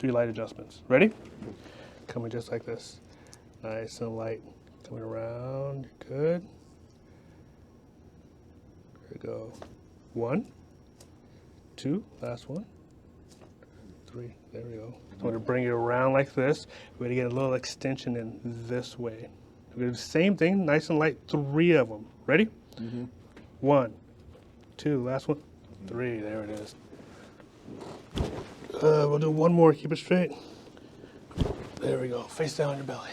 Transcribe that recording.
3 light adjustments. Ready? Coming just like this. Nice and light. Coming around. Good. There we go. 1, 2, last one. 3. There we go. So I'm going to bring it around like this. We're going to get a little extension in this way. We're going to do the same thing, nice and light, 3 of them. Ready? 1, 2, last one, 3. There it is. We'll do one more. Keep it straight. There we go. Face down on your belly.